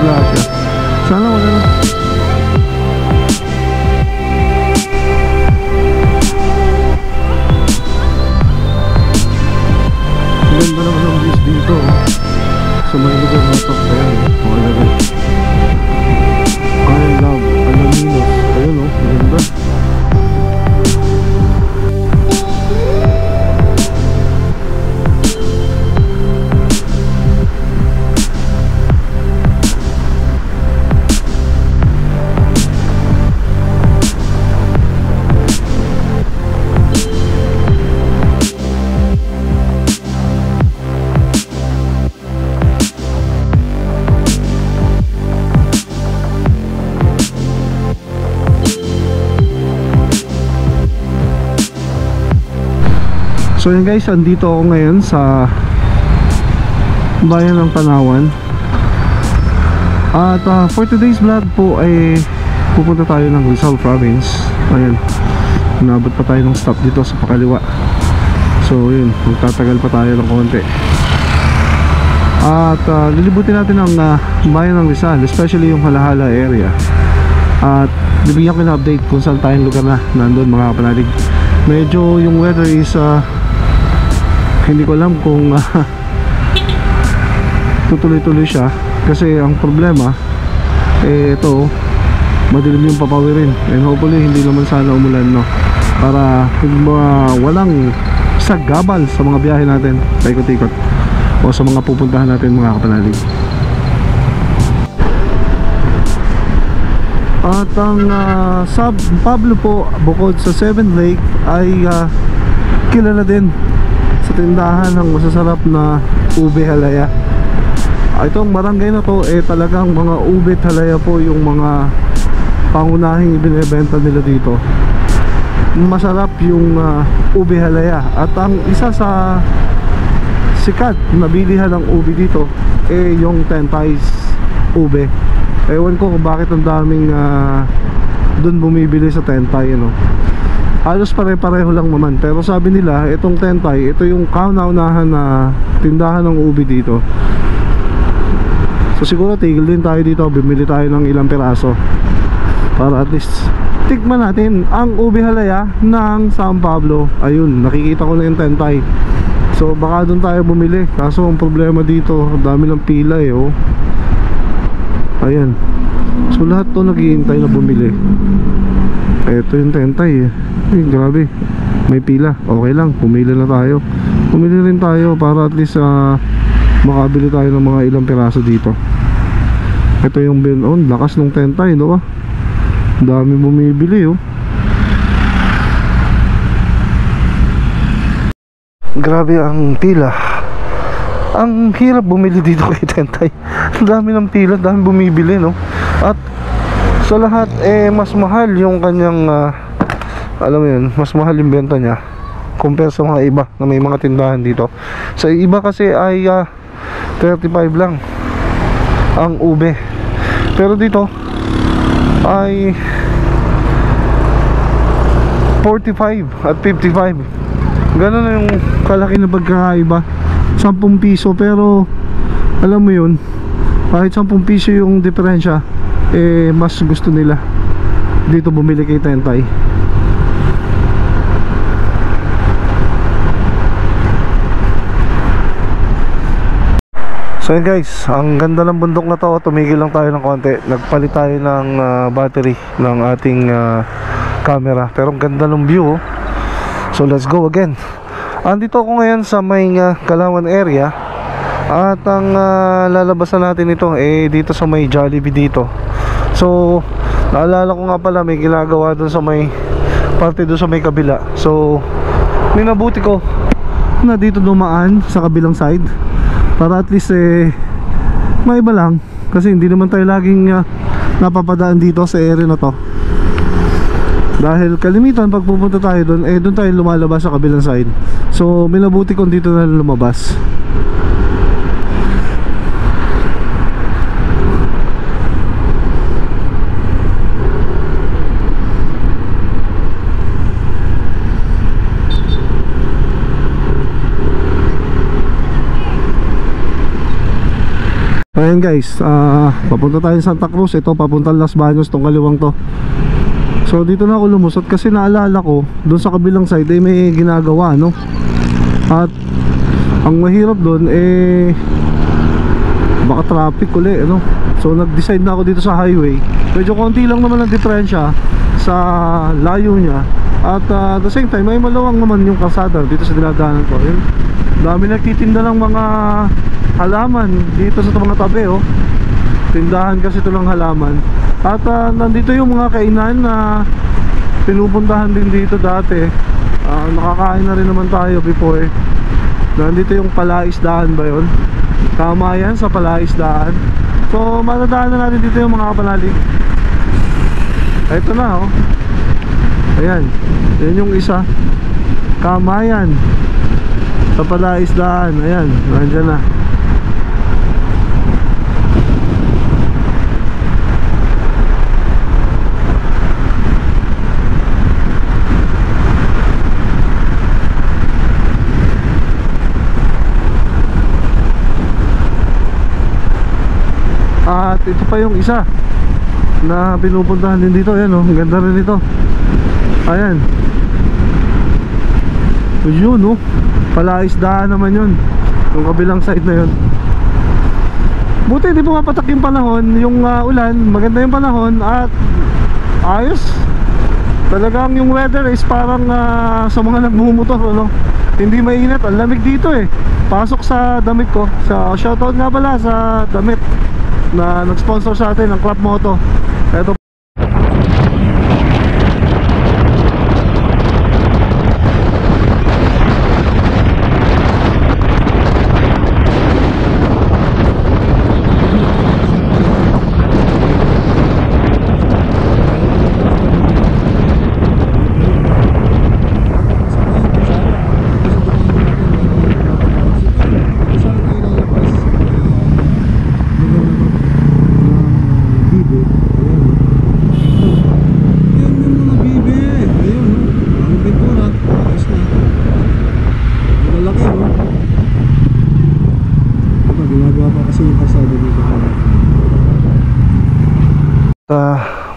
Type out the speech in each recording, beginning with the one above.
disgrasya. Sana wala na. Ganda naman ang views dito sa may lugar na ito. Ayan, makalagal. I love Alaminos. Ayun o, ganda. So yun guys, andito ako ngayon sa bayan ng Tanawan. At for today's vlog po ay pupunta tayo ng Rizal Province. Ayan, inabot pa tayo ng stop dito sa pakaliwa. So yun, magtatagal pa tayo ng konti. At lilibutin natin ang bayan ng Rizal, especially yung Halahala area. At bibigyan ko na update kung saan tayong lugar na nandun mga kapanalig. Medyo yung weather is hindi ko alam kung tutuloy-tuloy siya. Kasi ang problema ito, madilim yung papawirin. And hopefully hindi naman sana umulan, no? Para walang sagabal sa mga biyahe natin, paikot-ikot, o sa mga pupuntahan natin mga kapanalig. At ang San Pablo po, bukod sa Seven Lake, ay kilala din sa tindahan ng masasarap na ube halaya. Itong barangay na to talagang mga ube at halaya po yung mga pangunahing ibinebenta nila dito. Masarap yung ube halaya. At ang isa sa sikat na bilihan ng ube dito yung Tentay's ube. Ewan ko kung bakit ang daming dun bumibili sa Tentay, ano. Halos pare-pareho lang naman. Pero sabi nila, itong Tentay, ito yung kauna-unahan na tindahan ng ube dito. So siguro tigil din tayo dito, bumili tayo ng ilang piraso para at least tikman natin ang ube halaya ng San Pablo. Ayun, nakikita ko na yung Tentay. So baka dun tayo bumili. Kaso ang problema dito, dami ng pila oh. Ayan. So lahat to naghihintay na bumili. Ito yung Tentay grabe, may pila. Okay lang, pumili na tayo. Pumili rin tayo para at least makabili tayo ng mga ilang piraso dito. Ito yung lakas ng Tentay, no? Dami bumibili Grabe ang pila. Ang hirap bumili dito kay Tentay. Ang dami ng pila, dami bumibili, no? At sa lahat mas mahal yung kanyang alam mo yun, mas mahal yung benta niya compare sa mga iba na may mga tindahan dito. Sa iba kasi ay 35 lang ang ube, pero dito ay 45 at 55. Ganun na yung kalaki na pagkakaiba. 10 piso, pero alam mo yun, kahit 10 piso yung diferensya, mas gusto nila dito bumili kay Tentay. So yun guys, ang ganda ng bundok na to. Tumigil lang tayo ng konti. Nagpalit tayo ng battery ng ating camera. Pero ang ganda ng view. So let's go again. Andito ako ngayon sa may Kalawan area. At ang lalabasan natin ito dito sa may Jollibee dito. So naalala ko nga pala, may ginagawa dun sa may parte doon sa may kabila. So minabuti ko na dito dumaan sa kabilang side para at least maiba lang, kasi hindi naman tayo laging napapadaan dito sa area na to. Dahil kalimitan pag pupunta tayo doon, doon tayo lumalabas sa kabilang side. So minabuti kong dito na lumabas. Ayan guys, papunta tayo sa Santa Cruz. Ito papunta Las Baños, tong kaliwang to. So dito na ako lumusot kasi naalala ko doon sa kabilang side ay may ginagawa, no? At ang mahirap doon baka traffic uli, ano? So nag-decide na ako dito sa highway. Medyo konti lang naman ang diferensya sa layo niya. At at the same time, may malawang naman yung kalsada dito sa dinadaanan ko. Yun, dami nagtitinda ng mga halaman dito sa mga tabi, oh. Tindahan kasi ito ng halaman. At nandito yung mga kainan na pinupuntahan din dito dati. Nakakain na rin naman tayo before. Nandito yung Palaisdaan ba yun? Tama yan, sa Palaisdaan. So madadaanan natin dito yung mga kapanalig. Ito na, oh. Ayan, yan yung isa. Kamayan sa Palaisdaan. Ayan, nandyan na. At ito pa yung isa na pinupuntahan din dito. Ayan, oh, ang ganda rin ito. Ayan, yun, oh, Palaisdaan naman yun, yung kabilang side na yun. Buti di pumapatak yung panahon, yung ulan, maganda yung panahon. At ayos, talagang yung weather is parang sa mga nagmumotor, ano? Hindi mainit, ang lamig dito eh. Pasok sa damit ko. So shoutout nga pala sa damit na nag-sponsor sa atin ng Club Moto. Ito.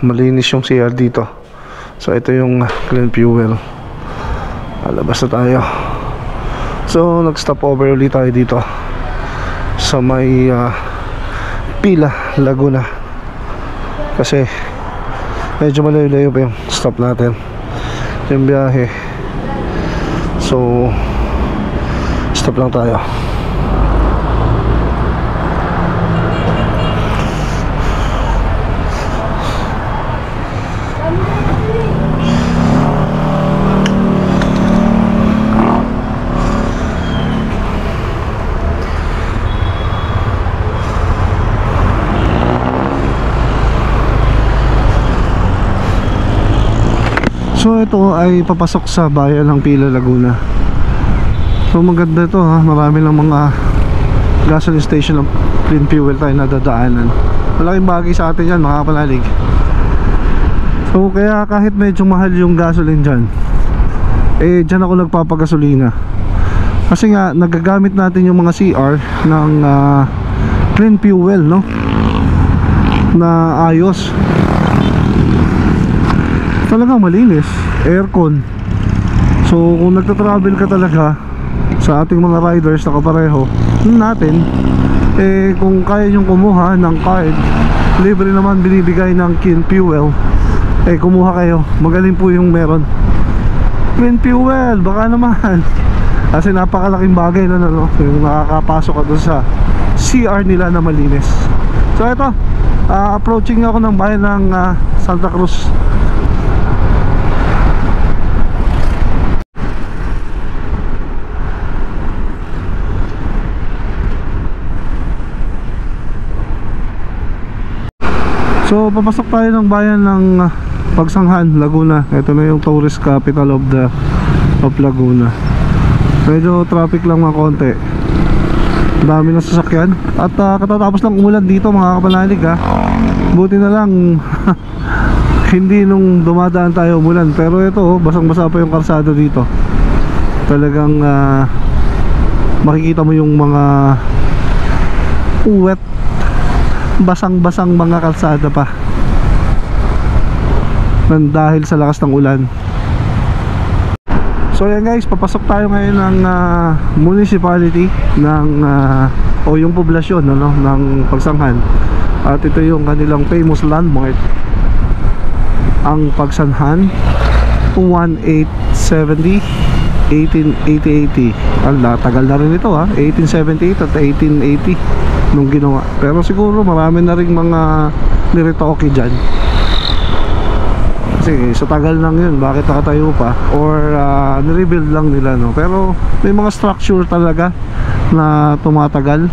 Malinis yung CR dito. So ito yung clean fuel. Alabas na tayo. So nag stop over ulit tayo dito sa may Pila, Laguna. Kasi medyo malayo-layo pa yung stop natin, yung biyahe. So stop lang tayo. So ito ay papasok sa bayan ng Pila, Laguna. So maganda ito, ha. Marami lang mga gasoline station ng clean fuel tayo nadadaanan. Malaking bagay sa atin yan, mga kapanalig. So kaya kahit medyo mahal yung gasoline dyan, dyan ako nagpapagasolina. Kasi nga nagagamit natin yung mga CR ng clean fuel, no? Na ayos. Talagang malinis, aircon. So kung nagta-travel ka talaga, sa ating mga riders na kapareho natin, kung kaya nyong kumuha ng card, libre naman binibigay ng clean fuel, kumuha kayo. Magaling po yung meron clean fuel, baka naman. Kasi napakalaking bagay na, no? Yung nakakapasok ka doon sa CR nila na malinis. So ito, approaching ako ng bayan ng Santa Cruz. So papasok tayo ng bayan ng Pagsanghan, Laguna. Ito na yung tourist capital of Laguna. Medyo traffic lang mga konti, dami na sasakyan. At katatapos lang umulan dito, mga kapanalig, ha. Buti na lang hindi nung dumadaan tayo umulan. Pero ito, basang basa pa yung karsada dito. Talagang makikita mo yung mga wet basang-basang mga kalsada pa dahil sa lakas ng ulan. So yan guys, papasok tayo ngayon ng municipality ng o yung poblasyon ng Pagsanhan. At ito yung kanilang famous landmark, ang Pagsanhan 1870 1880. Tagal na rin ito 1878 at 1880 nung ginawa. Pero siguro marami na rin mga niretoke dyan. Kasi sa tagal lang yun, bakit nakatayo pa? Or nirebuild lang nila, no? Pero may mga structure talaga na tumatagal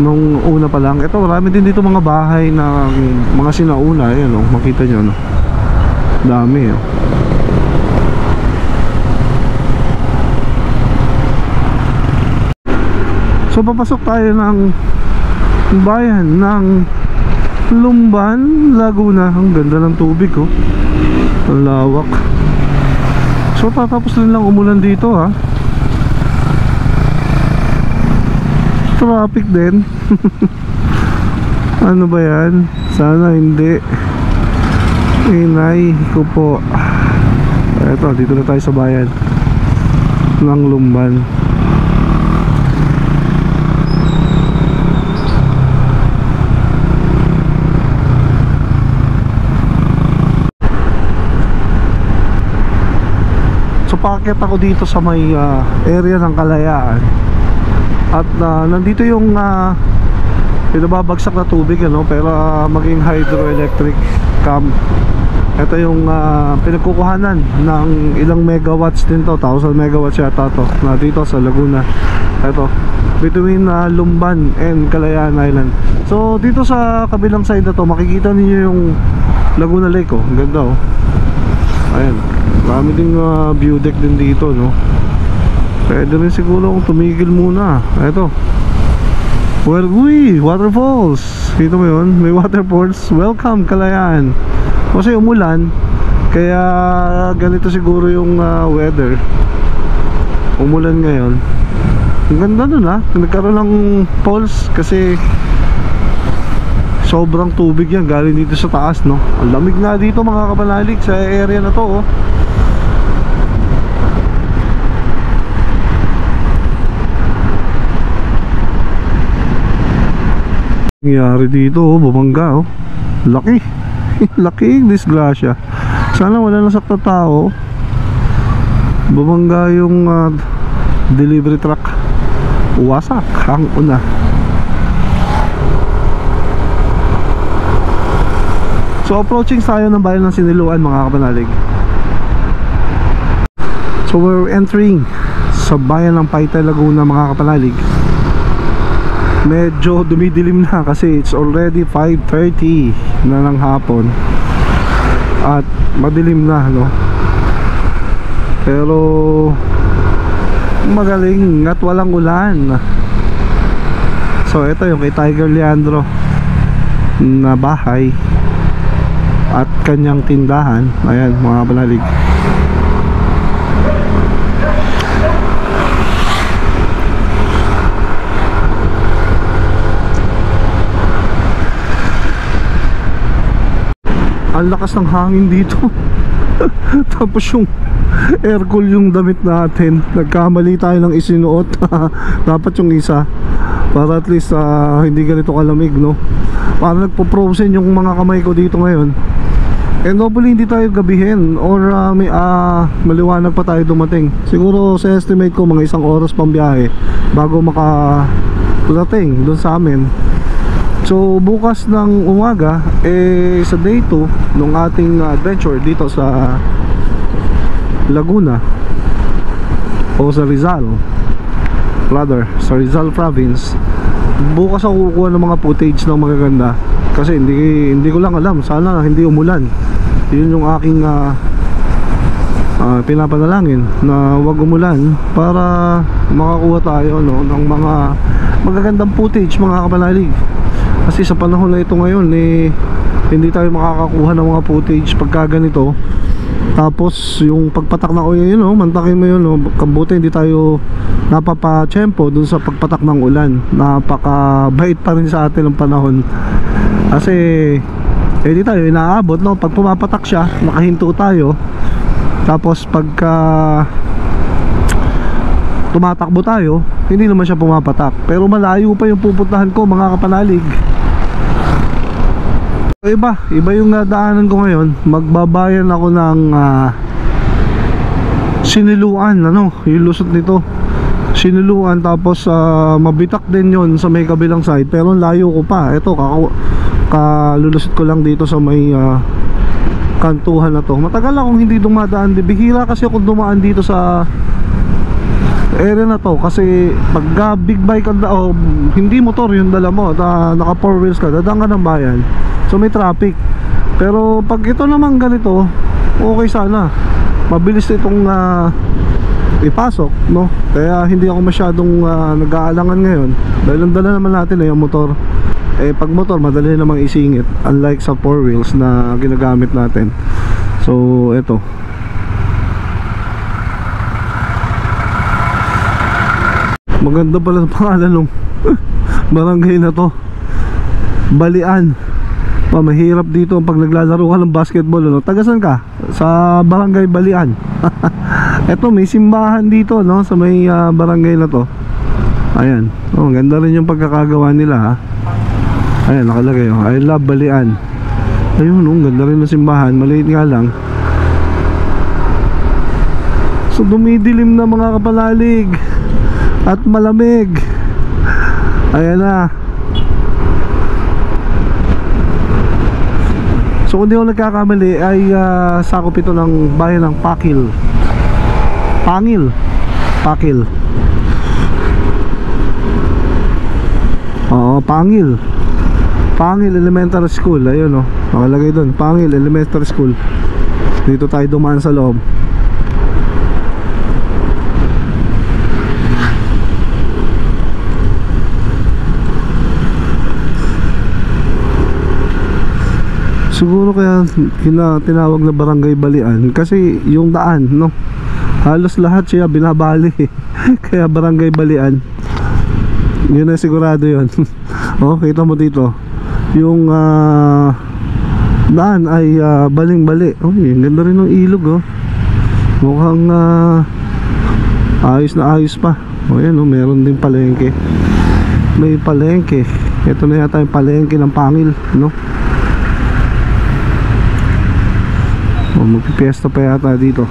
nung una pa lang. Ito, marami din dito mga bahay na mga sinauna. Ayan, makita nyo, no? Dami, So papasok tayo ng bayan ng Lumban, Laguna. Ang ganda ng tubig, ang lawak. So tatapos din lang umulan dito, Traffic din. Ano ba yan? Sana hindi. Inay ko po. Eto, dito na tayo sa bayan ng Lumban. So paakyat ako dito sa may area ng Kalayaan. At nandito yung pinababagsak na tubig, pero maging hydroelectric camp. Ito yung pinagkukuhanan ng ilang megawatts din to, 1000 megawatts yata to, na dito sa Laguna. Ito, between Lumban and Kalayaan Island. So dito sa kabilang side na to, makikita niyo yung Laguna Lake, ang ganda, ayan, marami ding view deck din dito, no. Pwede rin siguro kung tumigil muna. Ito, well, waterfalls. Dito mo yun, may waterfalls. Welcome Kalayaan. Kasi umulan, kaya ganito siguro yung weather. Umulan ngayon. Ang ganda nun, nagkaroon ng falls kasi sobrang tubig yan galing dito sa taas, no. Ang lamig nga dito mga kapanalig sa area na to, nangyari dito, bumangga, laki. Laking disgrasya. Sana wala nasakta tao. Bumangga yung delivery truck. Wasak ang una. So approaching tayo ng bayan ng Siniluan, mga kapanalig. So we're entering sa bayan ng Paitay, Laguna, mga kapanalig. Medyo dumidilim na kasi it's already 5:30 na ng hapon at madilim na, no. Pero magaling at walang ulan. So ito yung kay Tiger Leandro na bahay at kanyang tindahan. Ayan mga kapanalig. Ang lakas ng hangin dito. Tapos yung aircool yung damit natin. Nagkamali tayo ng isinuot. Dapat yung isa, para at least hindi ganito kalamig, no. Para nagpo-frozen yung mga kamay ko dito ngayon. And hopefully hindi tayo gabihin or may maliwanag pa tayo dumating. Siguro sa estimate ko mga 1 oras pang biyahe bago makadating doon sa amin. So bukas ng umaga sa day 2 nung ating adventure dito sa Laguna o sa Rizal, rather sa Rizal province, bukas ako kukuha ng mga footage ng magaganda kasi hindi ko lang alam, sana hindi umulan. Yun yung aking pinapanalangin na wag umulan para makakuha tayo, no, ng mga magagandang footage, mga kapanalig. Kasi sa panahon na ito ngayon hindi tayo makakakuha ng mga footage pagka ganito. Tapos yung pagpatak na oil, mantakin mo yun, no? Kambuti hindi tayo napapatsyempo dun sa pagpatak ng ulan. Napakabait pa rin sa atin ang panahon. Kasi di tayo inaabot, no? Pag pumapatak siya, nakahinto tayo. Tapos pagka tumatakbo tayo, hindi naman siya pumapatak. Pero malayo pa yung pupuntahan ko, mga kapanalig. Iba yung daanan ko ngayon. Magbabayan ako ng Siniluan, yung lusot nito Siniluan, tapos mabitak din yon sa may kabilang side. Pero layo ko pa. Ito, kalulusot ko lang dito sa may kantuhan na to. Matagal akong hindi dumadaan. Bihira kasi ako dumaan dito sa area na to. Kasi pag big bike hindi motor yung dala mo, naka 4 wheels ka, dadaan ka ng bayan, so may traffic. Pero pag ito naman ganito, okay sana, mabilis itong ipasok, no? Kaya hindi ako masyadong nag-aalangan ngayon. Dahil ang dala naman natin ay yung motor. Pag motor, madali namang isingit, unlike sa 4 wheels na ginagamit natin. So eto, maganda pala ang pangalan ng barangay na to, Balian. Mahirap dito pag naglalaro ka ng basketball, no? Tagasan ka? Sa barangay Balian. Eto, may simbahan dito, no? Sa may barangay na to. Ayan, ganda rin yung pagkakagawa nila, ha? Ayan, nakalagay, I love Balian. Ayun, ganda rin ng simbahan. Maliit nga lang. So dumidilim na, mga kapalalig, at malamig. Ayan na. So kung di ako nagkakamali ay sakop ito ng bayan ng Pakil. Oo, Pangil Elementary School. Ayun, nakalagay doon, Pangil Elementary School. Dito tayo dumaan sa loob. Siguro kaya tinawag na barangay Balian kasi yung daan, no? Halos lahat siya binabali. Kaya barangay Balian. Yun na sigurado yun. Kita mo dito yung daan ay baling-bali. Ganda rin ng ilog, mukhang ayos na ayos pa. Ayan, meron din palengke. May palengke. Ito na yata yung palengke ng Pangil, no? Magpipiesta pa yata dito.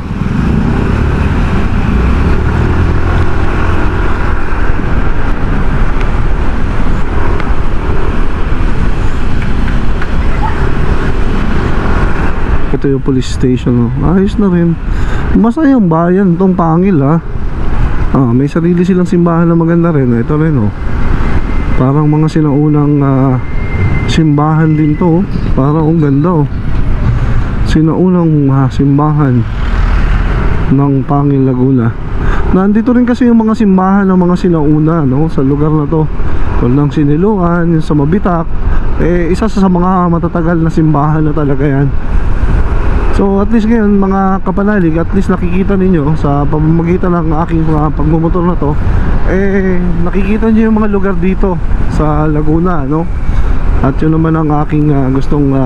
Ito yung police station, ayos na rin. Masayang bayan tong Pangil, ha. May sarili silang simbahan na maganda rin. Ito rin, parang mga sinaunang simbahan din to, parang ganda, sinaunang simbahan ng Pangil, Laguna. Nandito rin kasi yung mga simbahan ng mga sinauna, no, sa lugar na to. Tulad ng Siniluan, yung sa Mabitak, isa sa mga matatagal na simbahan na talaga yan. So at least ngayon, mga kapanalig, at least nakikita ninyo sa pamamagitan ng aking pagmumotor na to, nakikita nyo yung mga lugar dito sa Laguna, no? At yun naman ang aking gustong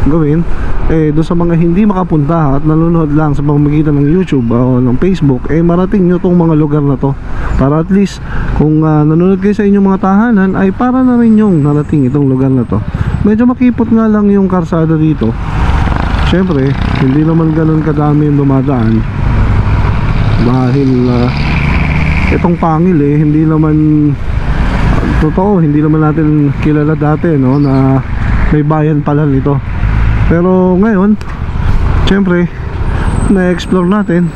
gawin, doon sa mga hindi makapunta at nanonood lang sa pamamagitan ng YouTube o ng Facebook, marating nyo tong mga lugar na to, para at least kung nanonood kayo sa inyong mga tahanan, ay para na rin yung narating itong lugar na to. Medyo makipot nga lang yung karsada dito. Siyempre, hindi naman ganun kadami yung dumadaan dahil itong Pangil, hindi naman totoo, hindi naman natin kilala dati, no, na may bayan pala nito. Pero ngayon, siyempre, na-explore natin.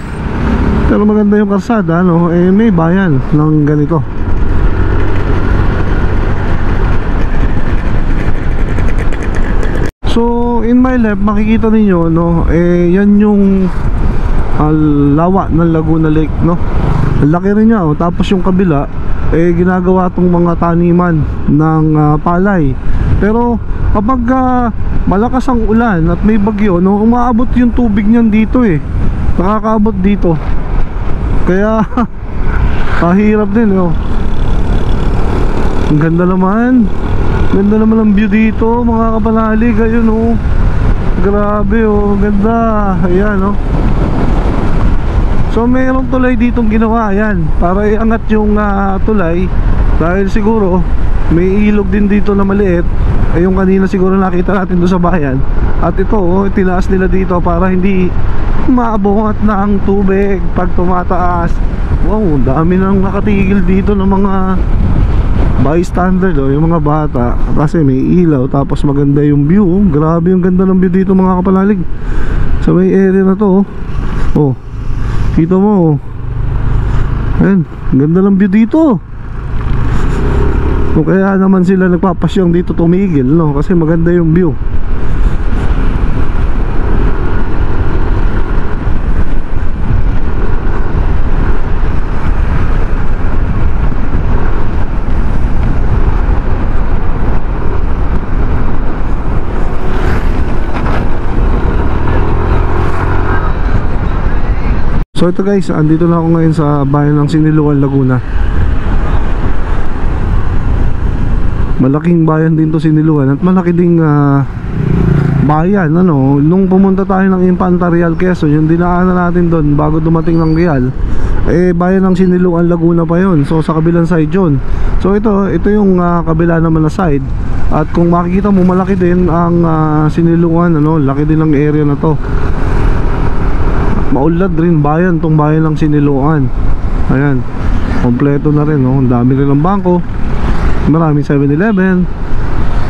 Pero maganda yung karsada, no, may bayan ng ganito. So in my left, makikita ninyo, no, yan yung lawa ng Laguna Lake, no. Laki rin niya, tapos yung kabila ginagawa tong mga taniman ng palay. Pero kapag malakas ang ulan at may bagyo, no, umaabot yung tubig niyan dito, nakakaabot dito. Kaya Mahirap din oh. Ang ganda naman. Ganda naman ang view dito mga kapanalig. Ayun oh. Grabe oh, ganda. Ayan oh. So mayroong tulay ditong ginawa. Ayan, para iangat yung tulay. Dahil siguro may ilog din dito na maliit. Yung kanina siguro nakita natin doon sa bayan. At ito oh, tinaas nila dito para hindi maabot na ang tubig pag tumataas. Wow, dami nang nakatigil dito ng mga bystander oh, yung mga bata. Kasi may ilaw, tapos maganda yung view oh. Grabe yung ganda ng view dito mga kapanalig. Sa may area na to oh. Oh, kita mo oh. Ayan, ganda ng view dito. So kaya naman sila nagpapasyang dito tumigil no, kasi maganda yung view. So ito guys, andito na ako ngayon sa bayan ng Siniluan, Laguna. Malaking bayan din to Siniluan. At malaki ding bayan ano. Nung pumunta tayo ng Infanta Real Quezon, yung dinaanan natin doon bago dumating ng Real, bayan ng Siniluan, Laguna pa yon. So sa kabilang side yun. So ito yung kabila naman na side. At kung makikita mo, malaki din ang Siniluan ano. Laki din ang area na to. Maulad rin bayan tong bayan ng Siniluan. Ayan, kompleto na rin oh. Ang dami rin ng bangko, maraming 7-Eleven.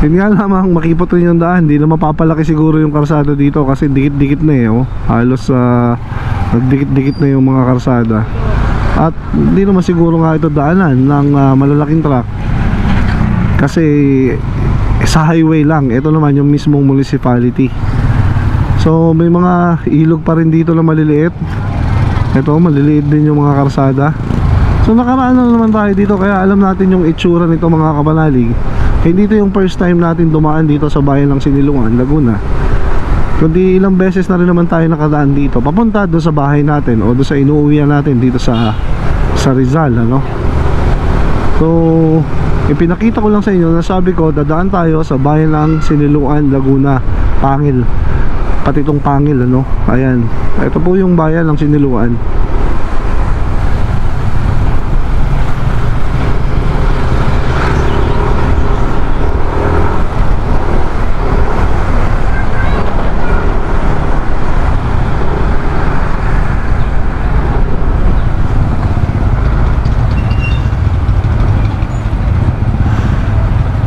Yun nga lamang, makipot rin yung daan. Hindi na mapapalaki siguro yung karsada dito kasi dikit-dikit na oh. Halos nagdikit-dikit na yung mga karsada. At hindi naman siguro nga ito daanan ng malalaking truck kasi sa highway lang. Ito naman yung mismong municipality. So may mga ilog pa rin dito na maliliit. Ito, maliliit din yung mga karsada. So nakaraan na naman tayo dito, kaya alam natin yung itsura nito mga kapanalig. Hindi ito yung first time natin dumaan dito sa bayan ng Siniluan, Laguna. Kundi ilang beses na rin naman tayo nakadaan dito, papunta doon sa bahay natin o doon sa inuuwian natin dito sa Rizal ano? So ipinakita ko lang sa inyo na sabi ko dadaan tayo sa bayan ng Siniluan, Laguna, Pangil. Pati itong Pangil ano. Ayan, ito po yung bayan ng Siniluan.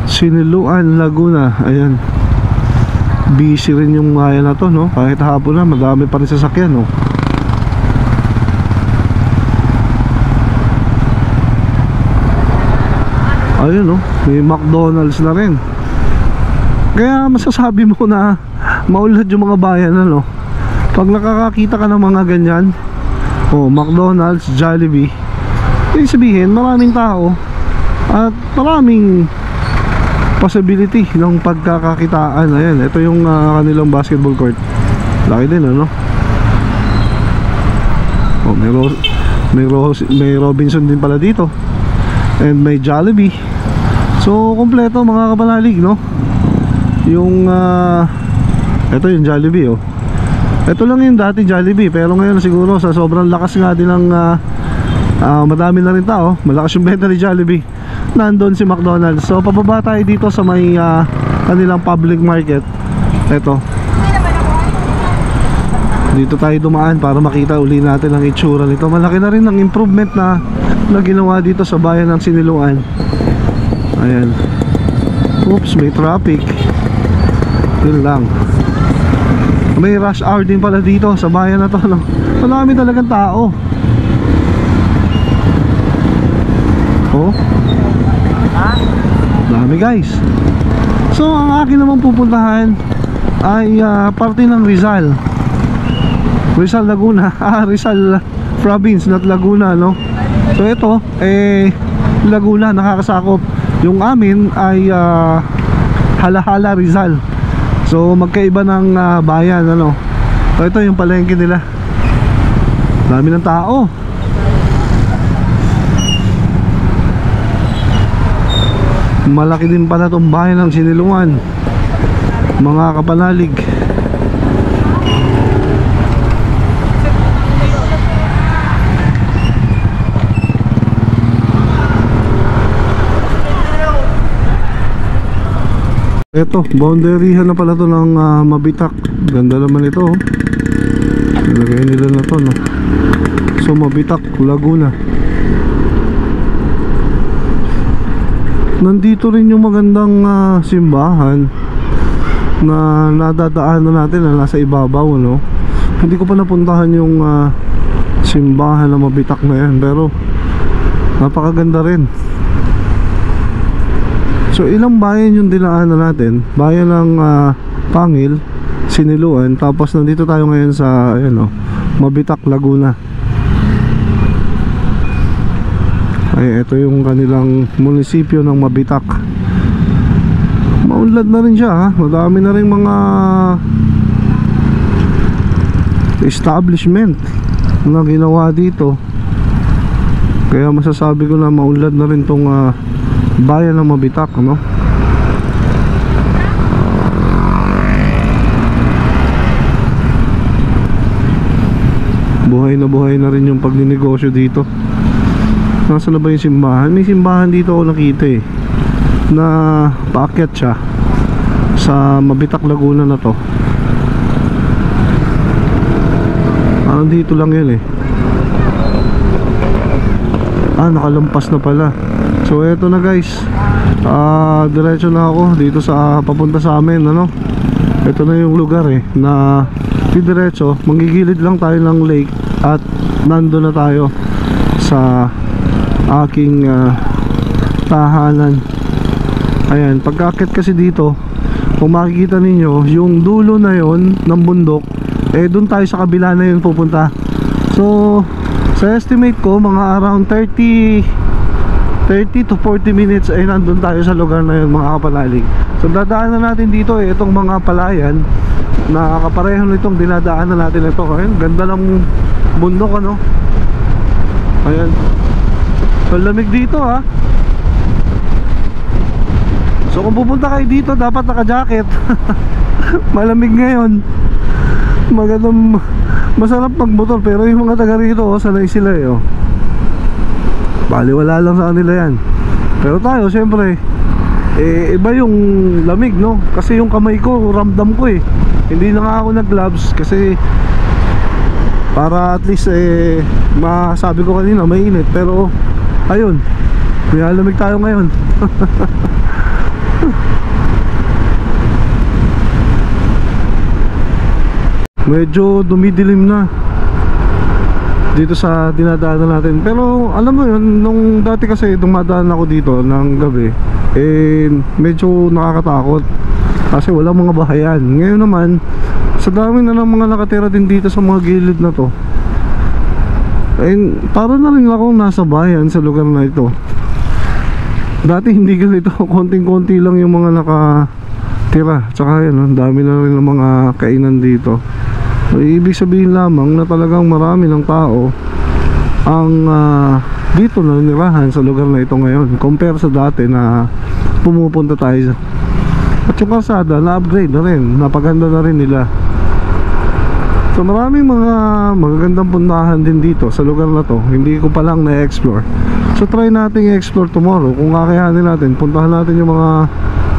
Siniluan, Laguna. Ayan, busy rin yung bayan na to no. Kahit hapon na, madami pa rin sasakyan no. Ayun no, may McDonald's na rin. Kaya masasabi mo na maulad yung mga bayan ano, pag nakakakita ka ng mga ganyan oh, McDonald's, Jollibee, ibig sabihin maraming tao at maraming possibility ng pagkakakitaan. Ayan, ito yung kanilang basketball court. Laki din ano. Oh, may Robinson din pala dito. And may Jollibee. So kompleto mga kapanalig no. Yung ito yung Jollibee oh. Ito lang yung dati Jollibee, pero ngayon siguro sa sobrang lakas nga din ng madami na rin tao, malakas yung benta ni Jollibee, nandun si McDonald's. So pababa tayo dito sa may kanilang public market. Ito, dito tayo dumaan para makita uli natin ang itsura nito. Malaki na rin ang improvement na ginawa dito sa bayan ng Siniluan. Ayan. Oops, may traffic. Yun lang. May rush hour din pala dito sa bayan na to no? Marami talagang tao. Oh, dami guys. So ang akin naman pupuntahan ay parte ng Rizal, Laguna. Rizal province, not Laguna no. So ito Laguna nakakasakop. Yung amin ay Halahala, Rizal. So magkaiba ng bayan ano. So ito yung palengke nila. Dami ng tao. Malaki din pala itong bayan ng Siniluan, mga kapanalig. Ito, boundaryhan na pala to ng Mabitak. Ganda naman ito, oh. Nilagay nila na to, no? So Mabitak, Laguna. Nandito rin yung magandang simbahan na nadadaanan natin na nasa ibabaw, no? Hindi ko pa napuntahan yung simbahan na Mabitak na yan, pero napakaganda rin. So ilang bayan yung dinaanan natin? Bayan ng Pangil, Siniluan, tapos nandito tayo ngayon sa Mabitak, Laguna. Ay, ito yung kanilang munisipyo ng Mabitak. Maunlad na rin siya, ha? Madami na rin mga establishment na ginawa dito. Kaya masasabi ko na maunlad na rin tong bayan ng Mabitak, no? Buhay na rin yung pagninegosyo dito. Nasaan na ba yung simbahan? May simbahan dito ako nakita, eh, na paakyat siya sa Mabitak, Laguna na to. Dito lang yun, eh. Nakalampas na pala. So eto na, guys. Diretso na ako dito sa papunta sa amin, ano? Ito na yung lugar, eh, na diretso, manggigilid lang tayo ng lake at nando na tayo sa aking tahanan. Ayan, pagkakit kasi dito, kung makikita ninyo, yung dulo na yon ng bundok, dun tayo sa kabila na yun pupunta. So sa estimate ko, mga around 30 to 40 minutes ay nandun tayo sa lugar na yun, mga kapanalig. So dadaanan natin dito, itong mga palayan na kapareho nitong dinadaanan natin ito. Ayan, ganda ng bundok, ano? Ayan, so lamig dito, ha. So kung pupunta kayo dito, dapat naka-jacket. Malamig ngayon. Magandang, masarap magmotor, pero yung mga taga rito, sanay sila, eh, oh. Baliwala lang sa kanila yan. Pero tayo, siyempre, iba yung lamig, no? Kasi yung kamay ko, ramdam ko, eh. Hindi na nga ako nag-gloves kasi para at least masabi ko kanina may init, pero ayun, nilalamig tayo ngayon. Medyo dumidilim na dito sa dinadaanan natin. Pero alam mo yun, nung dati kasi dumadaan ako dito ng gabi, medyo nakakatakot kasi walang mga bahayan. Ngayon naman, sa dami na ng mga nakatira din dito sa mga gilid na to, para na rin akong nasa bayan sa lugar na ito. Dati hindi ganito, konting-konti lang yung mga nakatira. Tsaka yan, dami na rin ng mga kainan dito. So, ibig sabihin lamang na talagang marami ng tao ang dito na nirahan sa lugar na ito ngayon, compare sa dati na pumupunta tayo. At yung kalsada, na-upgrade na rin, napaganda na rin nila. So maraming mga magagandang puntahan din dito sa lugar na to. Hindi ko pa lang na-explore. So try natin i-explore tomorrow. Kung kakayanin natin, puntahan natin yung mga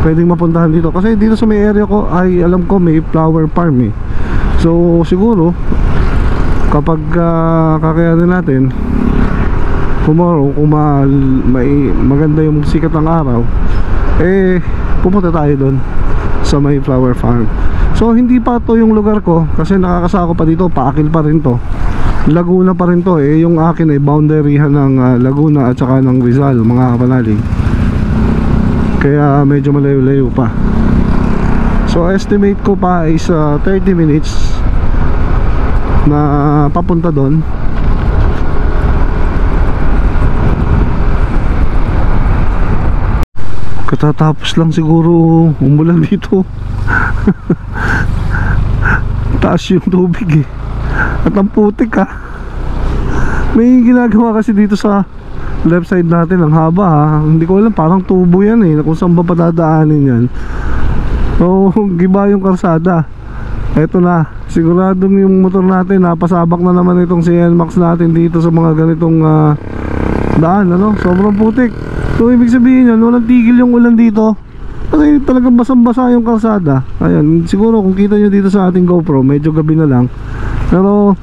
pwedeng mapuntahan dito. Kasi dito sa may area ko ay alam ko may flower farm, eh. So siguro kapag kakayanin natin tomorrow, kung maganda yung sikat ng araw, pupunta tayo doon sa may flower farm. So hindi pa to yung lugar ko kasi nakakasako pa dito, paakil pa rin to. Laguna pa rin to, yung akin ay boundaryhan ng Laguna at saka ng Rizal, mga kapanalig. Kaya medyo malayo-layo pa. So estimate ko pa is 30 minutes na papunta doon. Katatapos lang siguro umulan dito. Taas yung tubig, eh. At ang putik, ha. May ginagawa kasi dito sa left side natin ang haba ha. Hindi ko alam, parang tubo yan eh, kung saan ba padadaanin yan. So giba yung karsada. Eto na, siguradong yung motor natin napasabak na naman itong si NMAX natin dito sa mga ganitong daan, ano, sobrang putik. So ibig sabihin yan, walang tigil yung ulan dito. Kasi talagang basang-basa yung kalsada. Ayan, siguro kung kita nyo dito sa ating GoPro, medyo gabi na lang, pero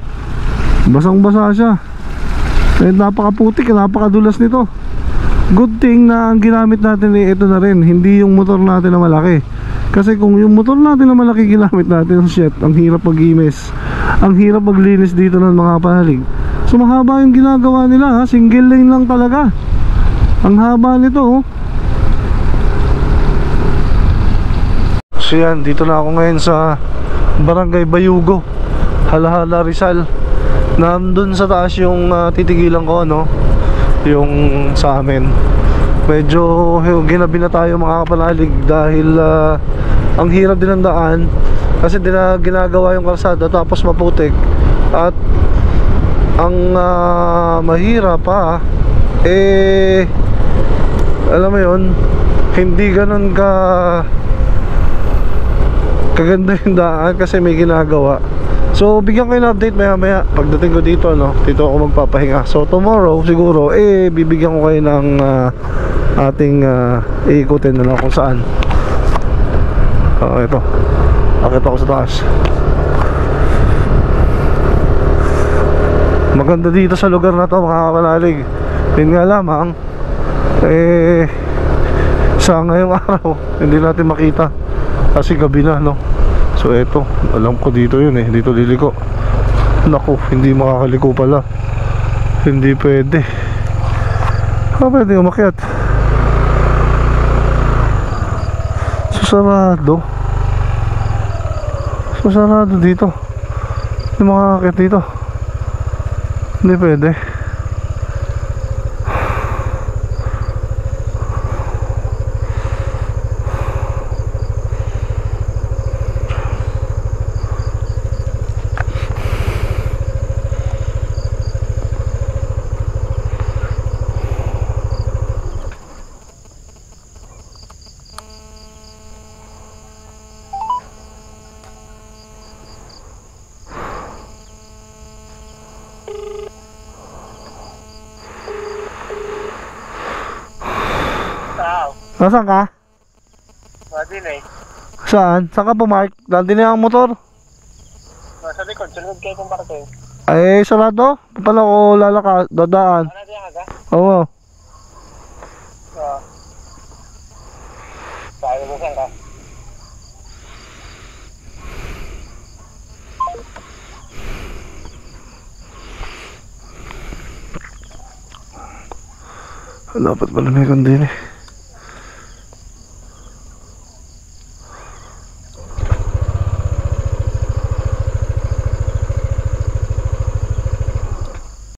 basang-basa siya. Eh, napakaputik, napakadulas nito. Good thing na ang ginamit natin eh, ito na rin, hindi yung motor natin na malaki. Kasi kung yung motor natin na malaki ginamit natin, shit, ang hirap mag-imes, ang hirap maglinis dito ng mga panalig. So mahaba yung ginagawa nila ha, single lane lang talaga. Ang haba nito oh. So yan, dito na ako ngayon sa Barangay Bayugo, Halahala, Rizal. Nandun sa taas yung titigilan ko, no, yung sa amin. Medyo ginabi na tayo mga kapanalig dahil ang hirap din ng daan. Kasi ginagawa yung kalsada tapos maputik. At ang mahirap pa eh, alam mo yun, hindi ganun kaganda yung daan kasi may ginagawa. So bigyan ko yung update maya maya pagdating ko dito, no, dito ako magpapahinga. So tomorrow siguro eh bibigyan ko kayo ng ating iikutin na lang kung saan. Ito, akit ako sa taas. Maganda dito sa lugar na to mga kapanalig. Yun nga lamang eh, sa ngayong araw hindi natin makita kasi gabi na, no. So eto, alam ko dito yun eh, dito liliko. Naku, hindi makakaliko pala. Hindi pwede. Pwede umakyat. Susarado. Susarado dito. Hindi makakakyat dito. Hindi pwede. Nasaan ka? Din eh. Saan? Saan ka pumark? Nandun na ang motor? Nasa likod, sunod kayo kung parking. Ay, sarado? Pala ko lalaka, dadaan. Ano diyan ka? Oo. Kaya mo saan ka? Dapat pala may kandili.